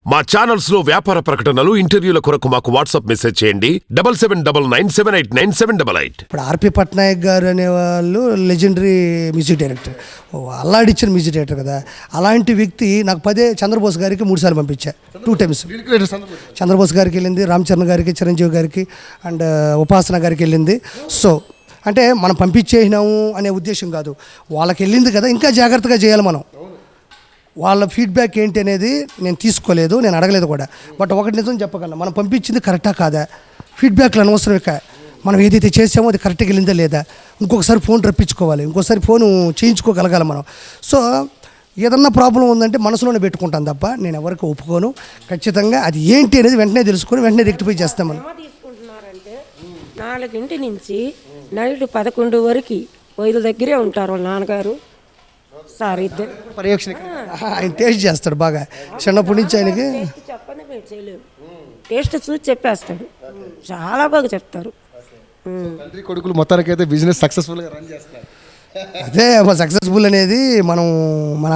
మా ఛానల్స్ లో వ్యాపార ప్రకటనలు, ఇంటర్వ్యూల కొరకు మాకు వాట్సాప్ మెసేజ్ చేయండి 7799789788. ఇప్పుడు ఆర్పి పట్నాయక్ గారు అనే వాళ్ళు లెజెండరీ మ్యూజిక్ డైరెక్టర్, అల్లాడిచ్చిన మ్యూజిక్ డైరెక్టర్ కదా. అలాంటి వ్యక్తి నాకు చంద్రబోస్ గారికి 3 సార్లు పంపించా, 2 times. చంద్రబోస్ గారికి వెళ్ళింది, రామ్ చరణ్ గారికి, చిరంజీవి గారికి అండ్ ఉపాసన గారికి వెళ్ళింది. సో అంటే మనం పంపించేసినాము అనే ఉద్దేశం కాదు, వాళ్ళకి వెళ్ళింది కదా, ఇంకా జాగ్రత్తగా చేయాలి మనం. వాళ్ళ ఫీడ్బ్యాక్ ఏంటి అనేది నేను తీసుకోలేదు, నేను అడగలేదు కూడా. బట్ ఒకటి నిజం చెప్పగలను, మనం పంపించింది కరెక్టా కాదా, ఫీడ్బ్యాక్లు అనవసరం. ఇక మనం ఏదైతే చేసామో అది కరెక్ట్గా వెళ్ళిందా లేదా, ఇంకొకసారి ఫోన్ రప్పించుకోవాలి, ఇంకోసారి ఫోను చేయించుకోగలగాలి మనం. సో ఏదన్నా ప్రాబ్లం ఉందంటే మనసులోనే పెట్టుకుంటాను తప్ప నేను ఎవరికి ఒప్పుకోను. ఖచ్చితంగా అది ఏంటి అనేది వెంటనే తెలుసుకొని వెంటనే రెక్టిఫై చేస్తాం మనం. తీసుకుంటున్నారంటే 4 నుంచి నైట్ 11 వరకు వైద్యుల దగ్గరే ఉంటారు వాళ్ళ నాన్నగారు సార్. ఇద్దరు పర్యవేక్షణ ఆయన టేస్ట్ చేస్తాడు బాగా, చిన్నప్పటి నుంచి ఆయనకి చెప్పని మేము చేయలేము, టేస్ట్ చూసి చెప్పేస్తాడు, చాలా బాగా చెప్తారు. తండ్రి కొడుకులు మొత్తానికి అయితే బిజినెస్ సక్సెస్ఫుల్గా రన్ చేస్తారు. అదే సక్సెస్ఫుల్ అనేది మన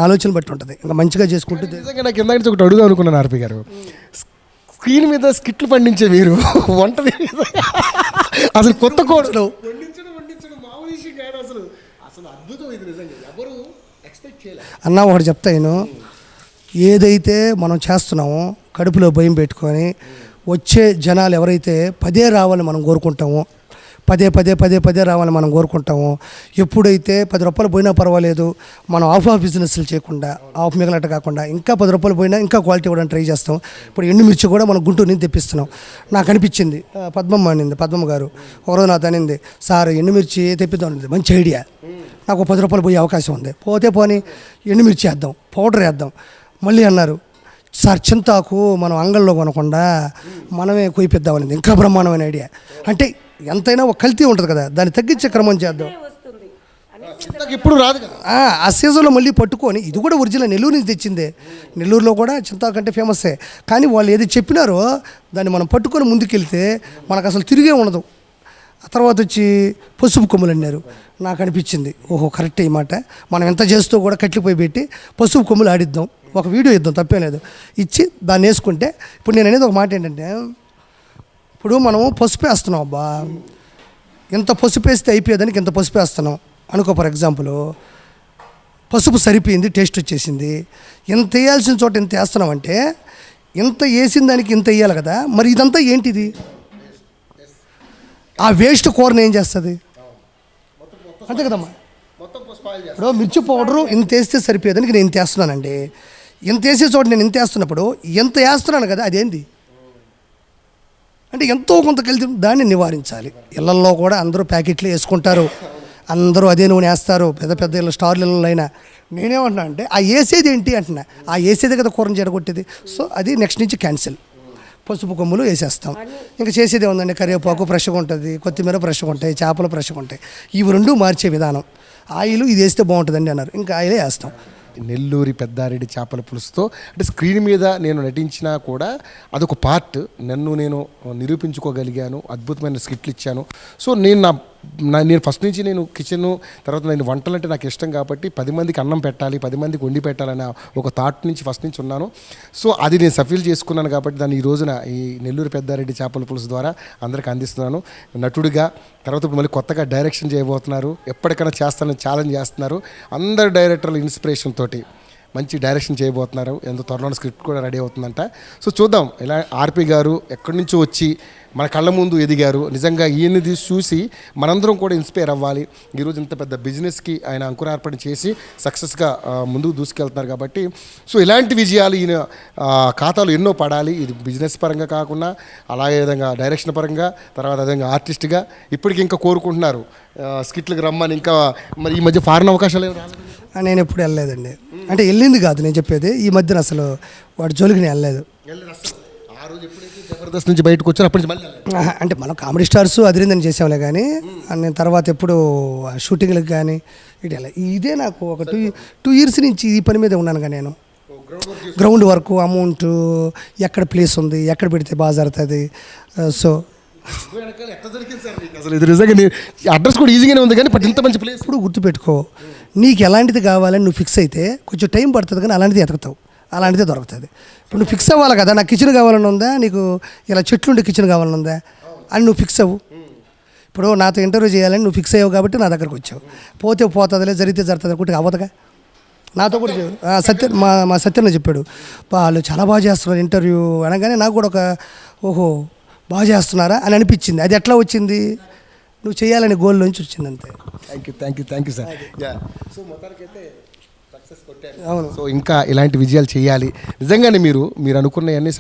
ఆలోచన బట్టి ఉంటుంది. ఇంకా మంచిగా చేసుకుంటే నిజంగా నాకు ఇందాక నుంచి ఒకటి అడుగుదాం అనుకున్నాను ఆర్పి గారు. స్క్రీన్ మీద స్కిట్లు పండించే మీరు వంట అసలు కొత్త కోడలు మామూలు విషయం కాదు, అసలు అద్భుతం ఇది నిజంగా. ఎవరు ఎక్స్పెక్ట్ చేయలేదు అన్న. ఒకటి చెప్తా, నేను ఏదైతే మనం చేస్తున్నామో కడుపులో భయం పెట్టుకొని వచ్చే జనాలు ఎవరైతే పదే రావాలని మనం కోరుకుంటామో, పదే రావాలని మనం కోరుకుంటాము. ఎప్పుడైతే 10 రూపాయలు పోయినా పర్వాలేదు, మనం ఆఫ్ బిజినెస్లు చేయకుండా, ఆఫ్ మిగలట కాకుండా ఇంకా 10 రూపాయలు పోయినా ఇంకా క్వాలిటీ ఇవ్వడానికి ట్రై చేస్తాం. ఇప్పుడు ఎండుమిర్చి కూడా మనం గుంటూరు నుంచి తెప్పిస్తున్నాం. నాకు అనిపించింది, పద్మమ్మ గారు ఒకరోజు నాతో అనింది, సార్ ఎండుమిర్చి తెప్పిద్దాం అనేది మంచి ఐడియా, నాకు 10 రూపాయలు పోయే అవకాశం ఉంది, పోనీ ఎండుమిర్చి వేద్దాం, పౌడర్ వేద్దాం. మళ్ళీ అన్నారు, సార్ చింతాకు మనం అంగల్లో కొనకుండా మనమే కొయిపిద్దామనేది ఇంకా బ్రహ్మాండమైన ఐడియా. అంటే ఎంతైనా ఒక కల్తీ ఉంటుంది కదా, దాన్ని తగ్గించే క్రమం చేద్దాం. ఇప్పుడు రాదు ఆ సీజన్లో మళ్ళీ పట్టుకొని, ఇది కూడా ఒరిజినల్ నెల్లూరు నుంచి తెచ్చిందే, నెల్లూరులో కూడా చింతాకు అంటే ఫేమస్సే. కానీ వాళ్ళు ఏది చెప్పినారో దాన్ని మనం పట్టుకొని ముందుకెళ్తే మనకు అసలు తిరిగే ఉండదు. ఆ తర్వాత వచ్చి పసుపు కొమ్ములు అన్నారు. నాకు అనిపించింది, ఓహో కరెక్ట్ ఈ మాట, మనం ఎంత చేస్తూ కూడా కట్లిపోయి పెట్టి పసుపు కొమ్ములు ఆడిద్దాం, ఒక వీడియో ఇద్దాం, తప్పేం లేదు, ఇచ్చి దాన్ని వేసుకుంటే. ఇప్పుడు నేను అనేది ఒక మాట ఏంటంటే, ఇప్పుడు మనం పసుపు వేస్తున్నాం, అబ్బా ఎంత పసుపు వేస్తే అయిపోయేదానికి ఎంత పసుపు వేస్తున్నాం అనుకో. ఫర్ ఎగ్జాంపుల్ పసుపు సరిపోయింది, టేస్ట్ వచ్చేసింది, ఎంత వేయాల్సిన చోట ఎంత వేస్తున్నామంటే ఎంత వేసిన దానికి ఇంత వేయాలి కదా. మరి ఇదంతా ఏంటిది, ఆ వేస్ట్ కూరని ఏం చేస్తుంది, అంతే కదమ్మా. ఇప్పుడు మిర్చి పౌడరు ఇంత వేస్తే సరిపోయేదానికి నేను ఇంత వేస్తున్నానండి, ఇంత వేసే చోట నేను ఇంత వేస్తున్నప్పుడు ఎంత వేస్తున్నాను కదా, అదేంది అంటే ఎంతో కొంత కలిసి దాన్ని నివారించాలి. ఇళ్లల్లో కూడా అందరూ ప్యాకెట్లు వేసుకుంటారు, అందరూ అదే నూనె వేస్తారు, పెద్ద ఇళ్ళ స్టార్ ఇళ్ళలో అయినా. నేనేమంటున్నా అంటే ఆ వేసేది ఏంటి అంటున్నా, ఆ వేసేదే కదా కూరని చెడగొట్టేది. సో అది నెక్స్ట్ నుంచి క్యాన్సిల్. పసుపు కొమ్ములు వేసేస్తాం. ఇంకా చేసేది ఏముందండి, కరివేపాకు ఫ్రెష్గా ఉంటుంది, కొత్తిమీర ఫ్రెష్గా ఉంటాయి, చేపలు ఫ్రెష్గా ఉంటాయి. ఇవి 2 మార్చే విధానం. ఆయిల్ ఇది వేస్తే బాగుంటుందండి అన్నారు, ఇంకా ఆయిలే వేస్తాం. నెల్లూరి పెద్దారెడ్డి చేపల పులుసుతో అంటే స్క్రీన్ మీద నేను నటించినా కూడా అదొక పార్ట్, నేను నిరూపించుకోగలిగాను, అద్భుతమైన స్కిట్లు ఇచ్చాను. సో నేను ఫస్ట్ నుంచి నేను కిచెన్, తర్వాత నేను వంటలు అంటే నాకు ఇష్టం కాబట్టి 10 మందికి అన్నం పెట్టాలి, 10 మందికి వండి పెట్టాలనే ఒక థాట్ నుంచి ఫస్ట్ నుంచి ఉన్నాను. సో అది నేను సఫీల్ చేసుకున్నాను కాబట్టి దాన్ని ఈ రోజున ఈ నెల్లూరి పెద్దారెడ్డి చేపల పులుసు ద్వారా అందరికీ అందిస్తున్నాను. నటుడిగా తర్వాత ఇప్పుడు మళ్ళీ కొత్తగా డైరెక్షన్ చేయబోతున్నారు, ఎప్పటికైనా చేస్తానని ఛాలెంజ్ చేస్తున్నారు. అందరు డైరెక్టర్ల ఇన్స్పిరేషన్ తోటి మంచి డైరెక్షన్ చేయబోతున్నారు. ఎంతో త్వరలో స్క్రిప్ట్ కూడా రెడీ అవుతుందంట. సో చూద్దాం, ఇలా ఆర్పి గారు ఎక్కడి నుంచో వచ్చి మన కళ్ళ ముందు ఎదిగారు. నిజంగా ఈయన్ని చూసి మనందరం కూడా ఇన్స్పైర్ అవ్వాలి. ఈరోజు ఇంత పెద్ద బిజినెస్కి ఆయన అంకురార్పణ చేసి సక్సెస్గా ముందుకు దూసుకెళ్తున్నారు కాబట్టి సో ఇలాంటి విజయాలు ఈయన ఖాతాలు ఎన్నో పడాలి. ఇది బిజినెస్ పరంగా కాకుండా అలాగే విధంగా డైరెక్షన్ పరంగా, తర్వాత విధంగా ఆర్టిస్ట్గా ఇప్పటికి ఇంకా కోరుకుంటున్నారు స్కిట్లకు రమ్మని. ఇంకా మరి ఈ మధ్య ఫారెన్ అవకాశాలు ఏమి రాలేదు? నేను ఎప్పుడు వెళ్ళలేదండి, అంటే వెళ్ళింది కాదు నేను చెప్పేది, ఈ మధ్యన అసలు వాడి జోలికి నేను వెళ్ళలేదు. జబర్దస్త్ నుంచి బయటకు వచ్చారు అప్పటి నుంచి అంటే మనం కామెడీ స్టార్స్ అదిరిందని చేసాంలే, కానీ నేను తర్వాత ఎప్పుడు షూటింగ్లకు కానీ ఇదే నాకు ఒక 2 years నుంచి ఈ పని మీద ఉన్నాను. కానీ నేను గ్రౌండ్ వర్క్, అమౌంట్, ఎక్కడ ప్లేస్ ఉంది, ఎక్కడ పెడితే బాగా జరుగుతుంది. సో అసలు ఇది నిజంగా అడ్రస్ కూడా ఈజీగానే ఉంది, కానీ ఇంత మంచి ప్లేస్ ఇప్పుడు గుర్తుపెట్టుకో, నీకు ఎలాంటిది కావాలని నువ్వు ఫిక్స్ అయితే కొంచెం టైం పడుతుంది, కానీ అలాంటిది ఎతకుతావు. అలాంటిదే దొరుకుతుంది. ఇప్పుడు నువ్వు ఫిక్స్ అవ్వాలి కదా, నాకు కిచెన్ కావాలని ఉందా, నీకు ఇలా చెట్లుండి కిచెన్ కావాలని ఉందా అని నువ్వు ఫిక్స్ అవ్వు. ఇప్పుడు నాతో ఇంటర్వ్యూ చేయాలని నువ్వు ఫిక్స్ అయ్యావు కాబట్టి నా దగ్గరకు వచ్చావు. పోతే పోతుందిలే, జరిగితే జరుగుతుంది అనుకుంటే అవ్వదుగా. నాతో కూడా సత్య మా సత్యన్న చెప్పాడు, వాళ్ళు చాలా బాగా చేస్తున్నారు ఇంటర్వ్యూ అనగానే నాకు కూడా ఒక ఓహో బాగా చేస్తున్నారా అని అనిపించింది. అది ఎట్లా వచ్చింది, నువ్వు చేయాలని గోల్ నుంచి వచ్చింది అంతే. Thank you sir. సో మొత్తానికైతే సక్సెస్ కొట్టారు. అవును. సో ఇంకా ఇలాంటి విజయాలు చేయాలి. నిజంగానే మీరు అనుకున్నవన్నీ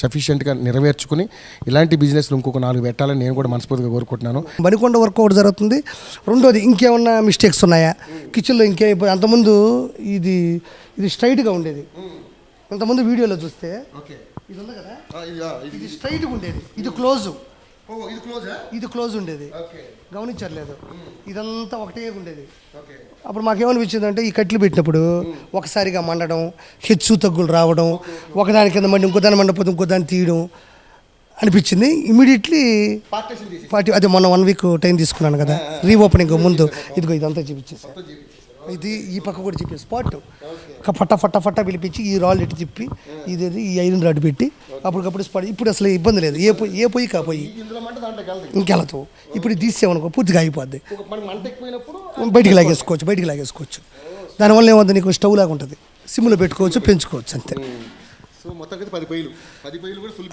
సఫిషియెంట్గా నెరవేర్చుకుని ఇలాంటి బిజినెస్లు ఇంకొక 4 పెట్టాలని నేను కూడా మనస్ఫూర్తిగా కోరుకుంటున్నాను. బనికొండ వర్క్ ఒకటి జరుగుతుంది. రెండోది ఇంకేమన్నా మిస్టేక్స్ ఉన్నాయా కిచెన్లో? అంతకుముందు ఇది స్ట్రైట్గా ఉండేది. కొంతమంది వీడియోలో చూస్తే ఇది ఉంది కదా, ఇది స్ట్రైట్గా ఉండేది, ఇది క్లోజ్ ఉండేది. గమనించట్లేదు, ఇదంతా ఒకటే ఉండేది. అప్పుడు మాకేమనిపించింది అంటే ఈ కట్లు పెట్టినప్పుడు ఒకసారిగా మండడం, హెచ్చు తగ్గులు రావడం, ఒకదాని కింద మండి ఇంకో దాన్ని మండపోతే ఇంకో దాన్ని తీయడం అనిపించింది. ఇమీడియట్లీ అదే మొన్న 1 వీక్ టైం తీసుకున్నాను కదా రీఓపెనింగ్ ముందు, ఇదిగో ఇదంతా చూపించేసాను. ఇది ఈ పక్క కూడా చెప్పి స్పాట్ ఫట్ట పిలిపించి ఈ రాళ్ళు ఎట్టి తిప్పి ఈ ఐరన్ రాడ్ పెట్టి అప్పటికప్పుడు స్పాట్. ఇప్పుడు అసలు ఇబ్బంది లేదు, ఏ పొయ్యి కా పొయ్యి ఇంకెళ్తావు. ఇప్పుడు ఇది తీసేవనుకో పూర్తిగా అయిపోద్ది, బయటికి లాగేసుకోవచ్చు. దానివల్ల ఏమవుతుంది, నీకు స్టవ్ లాగా ఉంటుంది, సిమ్లో పెట్టుకోవచ్చు, పెంచుకోవచ్చు అంతే. సో మొత్తానికి 10 పొయ్యిలు కూడా ఫుల్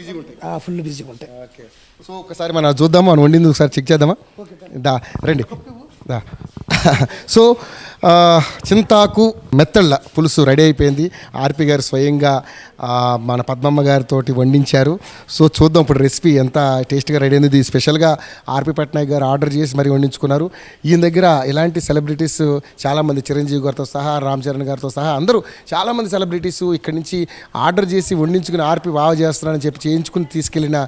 బిజీగా ఉంటాయి. ఓకే. సో ఒకసారి మనం చూద్దాము, మనం వండింది ఒకసారి చెక్ చేద్దామా? రండి. సో చింతాకు మెత్తళ్ళ పులుసు రెడీ అయిపోయింది. ఆర్పి గారు స్వయంగా మన పద్మమ్మ గారితో వండించారు. సో చూద్దాం ఇప్పుడు రెసిపీ ఎంత టేస్ట్గా రెడీ అయింది. స్పెషల్గా ఆర్పి పట్నాయక్ గారు ఆర్డర్ చేసి మరి వండించుకున్నారు. ఈయన దగ్గర ఇలాంటి సెలబ్రిటీస్ చాలామంది, చిరంజీవి గారితో సహా, రామ్ చరణ్ గారితో సహా అందరూ చాలామంది సెలబ్రిటీస్ ఇక్కడి నుంచి ఆర్డర్ చేసి వండించుకుని ఆర్పి బాగా చేస్తున్నారని చెప్పి చేయించుకుని తీసుకెళ్ళిన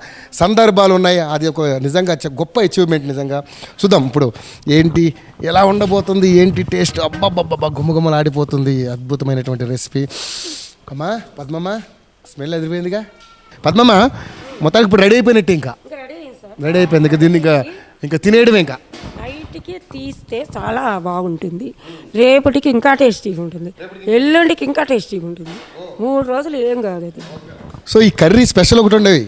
సందర్భాలు ఉన్నాయి. అది ఒక నిజంగా గొప్ప అచీవ్మెంట్. నిజంగా చూద్దాం ఇప్పుడు ఏంటి, ఎలా ఉండబోతుంది, ఏంటి టేస్ట్. అబ్బబ్బబ్బబ్బా గుమ్మగుమ్మలాడిపోతుంది. అద్భుతమైనటువంటి రెసిపీ. అమ్మా పద్మమ్మ, స్మెల్ ఎదిరిపోయిందిగా. పద్మమ్మ మొత్తానికి ఇప్పుడు రెడీ అయిపోయినట్టు, ఇంకా రెడీ అయిపోయింది. దీన్ని ఇంకా తినేయడమే. ఇంకా నైట్కి తీస్తే చాలా బాగుంటుంది, రేపటికి ఇంకా టేస్టీగా ఉంటుంది, ఎల్లుండికి ఇంకా టేస్టీగా ఉంటుంది. 3 రోజులు ఏం కాదు అది. సో ఈ కర్రీ స్పెషల్ ఒకటి ఉండేది.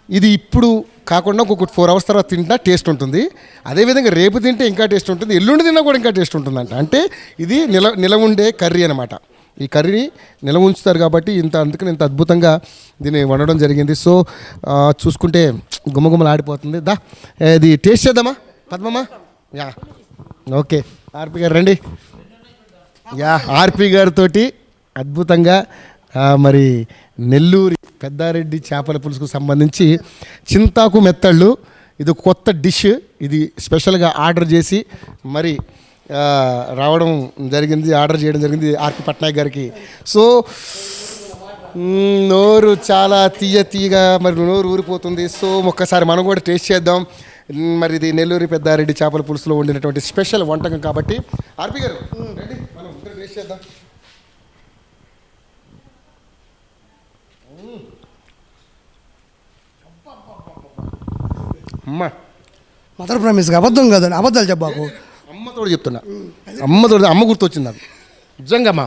ఇది ఇప్పుడు కాకుండా ఒక 4 hours తర్వాత తింటా టేస్ట్ ఉంటుంది. అదేవిధంగా రేపు తింటే ఇంకా టేస్ట్ ఉంటుంది, ఎల్లుండి తిన్నా కూడా ఇంకా టేస్ట్ ఉంటుందంట. అంటే ఇది నిలవ ఉండే కర్రీ అనమాట. ఈ కర్రీని నిలవ ఉంచుతారు కాబట్టి అందుకని ఇంత అద్భుతంగా దీన్ని వండడం జరిగింది. సో చూసుకుంటే గుమ్మగుమ్మలు ఆడిపోతుంది. ఇది టేస్ట్ చేద్దామా పద్మమ్మ? Yeah okay. ఆర్పి గారు రండి. యా ఆర్పి గారితో అద్భుతంగా మరి నెల్లూరి పెద్దారెడ్డి చేపల పులుసుకు సంబంధించి చింతాకు మెత్తళ్ళు, ఇది కొత్త డిష్. ఇది స్పెషల్గా ఆర్డర్ చేసి మరి ఆర్డర్ చేయడం జరిగింది ఆర్పి పట్నాయక్ గారికి. సో నోరు చాలా తీయగా మరి నోరు ఊరిపోతుంది. సో ఒక్కసారి మనం కూడా టేస్ట్ చేద్దాం. మరి ఇది నెల్లూరి పెద్దారెడ్డి చేపల పులుసులో వండినటువంటి స్పెషల్ వంటకం కాబట్టి ఆర్పి గారు రండి, మనం టేస్ట్ చేద్దాం. అమ్మ మదర్ ప్రామిస్గా అబద్ధం కాదు, అబద్ధాలు చెప్పాకు. అమ్మతో చెప్తున్నా, అమ్మ గుర్తొచ్చింది నాకు నిజంగా. అమ్మా